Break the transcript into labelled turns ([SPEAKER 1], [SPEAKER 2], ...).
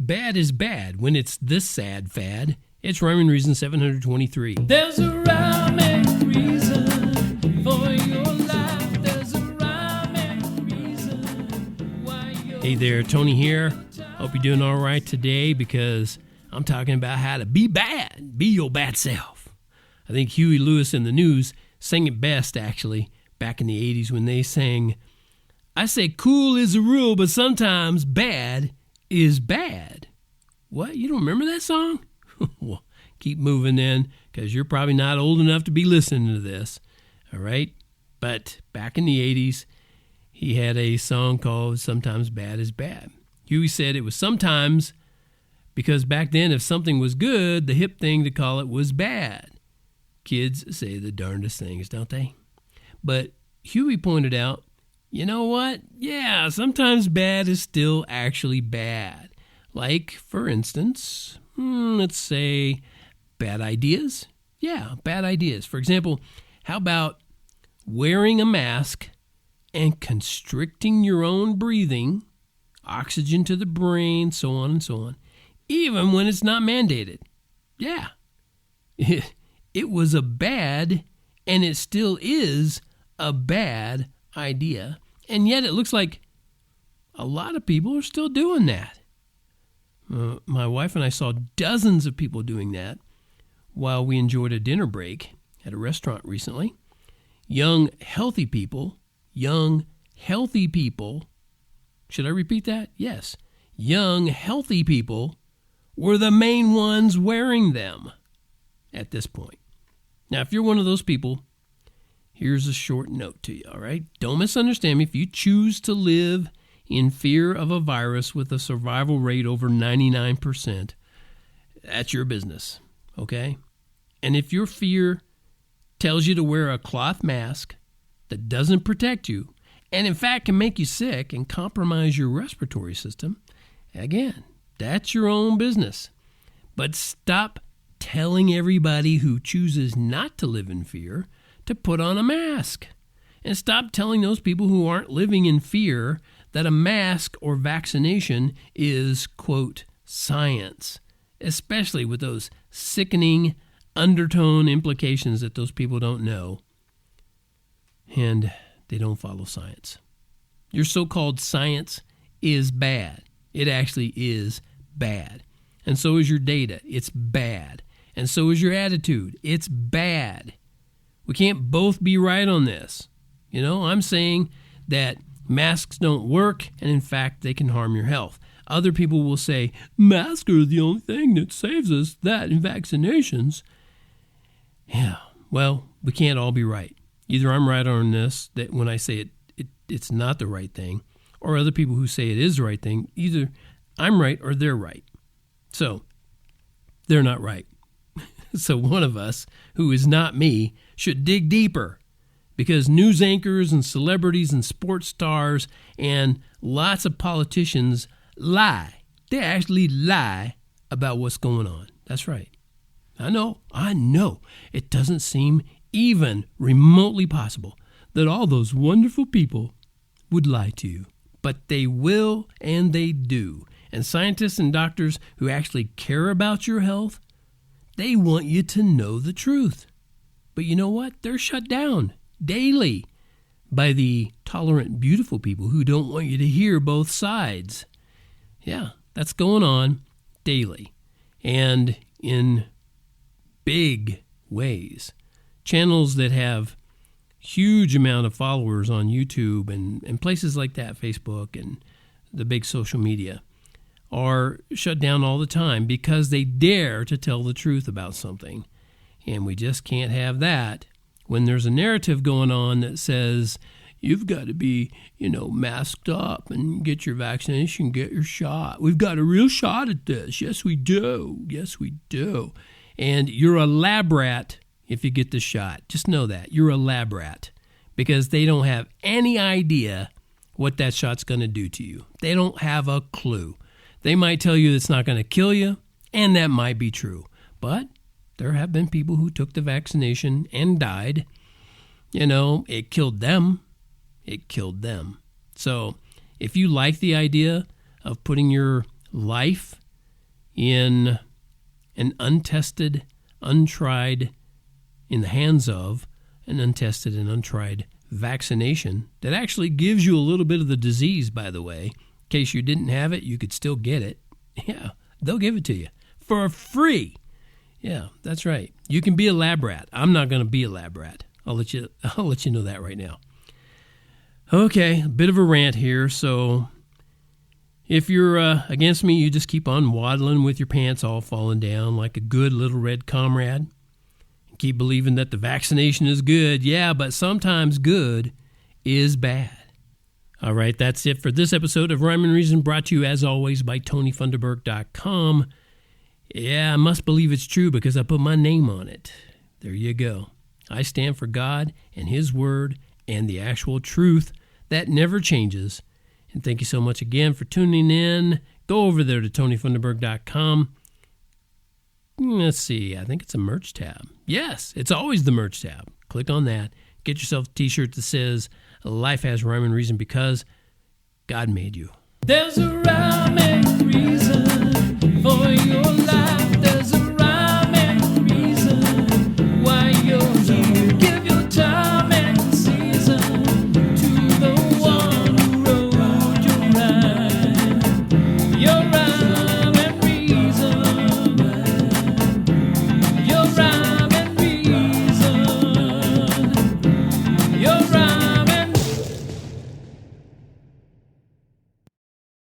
[SPEAKER 1] bad is bad when it's this sad fad. It's Rhyming Reason 723.
[SPEAKER 2] There's a rhyming reason for your life. There's a rhyming reason why you're...
[SPEAKER 1] Hey there, Tony here. Hope you're doing all right today because I'm talking about how to be bad. Be your bad self. I think Huey Lewis and the News sang it best, actually, back in the 80s when they sang, I say cool is a rule, but sometimes bad is bad. What? You don't remember that song? Well, keep moving then, because you're probably not old enough to be listening to this. All right? But back in the 80s, he had a song called Sometimes Bad is Bad. Huey said it was sometimes because back then if something was good, the hip thing to call it was bad. Kids say the darndest things, don't they? But Huey pointed out, you know what? Yeah, sometimes bad is still actually bad. Like, for instance, let's say bad ideas. Yeah, bad ideas. For example, how about wearing a mask and constricting your own breathing, oxygen to the brain, so on and so on, even when it's not mandated? Yeah. It was a bad, and it still is a bad idea. And yet it looks like a lot of people are still doing that. My wife and I saw dozens of people doing that while we enjoyed a dinner break at a restaurant recently. Young, healthy people, should I repeat that? Yes. Young, healthy people were the main ones wearing them at this point. Now, if you're one of those people, here's a short note to you, all right? Don't misunderstand me. If you choose to live in fear of a virus with a survival rate over 99%, that's your business, okay? And if your fear tells you to wear a cloth mask that doesn't protect you, and in fact can make you sick and compromise your respiratory system, again, that's your own business. But stop telling everybody who chooses not to live in fear to put on a mask. And stop telling those people who aren't living in fear that a mask or vaccination is, quote, science, especially with those sickening undertone implications that those people don't know and they don't follow science. Your so-called science is bad. It actually is bad. And so is your data. It's bad. And so is your attitude. It's bad. We can't both be right on this. You know, I'm saying that masks don't work, and in fact, they can harm your health. Other people will say, masks are the only thing that saves us, that and vaccinations. Yeah, well, we can't all be right. Either I'm right on this, that when I say it's not the right thing, or other people who say it is the right thing, either I'm right or they're right. So, they're not right. So one of us, who is not me, should dig deeper, because news anchors and celebrities and sports stars and lots of politicians lie. They actually lie about what's going on. That's right. I know. It doesn't seem even remotely possible that all those wonderful people would lie to you. But they will, and they do. And scientists and doctors who actually care about your health, they want you to know the truth. But you know what? They're shut down daily by the tolerant, beautiful people who don't want you to hear both sides. Yeah, that's going on daily and in big ways. Channels that have huge amount of followers on YouTube and places like that, Facebook and the big social media, are shut down all the time because they dare to tell the truth about something. And we just can't have that when there's a narrative going on that says, you've got to be, masked up and get your vaccination, get your shot. We've got a real shot at this. Yes, we do. Yes, we do. And you're a lab rat if you get the shot. Just know that. You're a lab rat because they don't have any idea what that shot's going to do to you. They don't have a clue. They might tell you it's not going to kill you, and that might be true. But there have been people who took the vaccination and died. It killed them. It killed them. So if you like the idea of putting your life in an untested, untried, in the hands of an untested and untried vaccination that actually gives you a little bit of the disease, by the way. In case you didn't have it, you could still get it. Yeah, they'll give it to you for free. Yeah, that's right. You can be a lab rat. I'm not going to be a lab rat. I'll let you know that right now. Okay, a bit of a rant here. So if you're against me, you just keep on waddling with your pants all falling down like a good little red comrade. Keep believing that the vaccination is good. Yeah, but sometimes good is bad. All right, that's it for this episode of Rhyme and Reason, brought to you as always by TonyFunderburk.com. Yeah, I must believe it's true because I put my name on it. There you go. I stand for God and His Word and the actual truth that never changes. And thank you so much again for tuning in. Go over there to TonyFunderburk.com. Let's see, I think it's a merch tab. Yes, it's always the merch tab. Click on that. Get yourself a t-shirt that says, Life has rhyme and reason because God made you.
[SPEAKER 2] There's a rhyme and reason for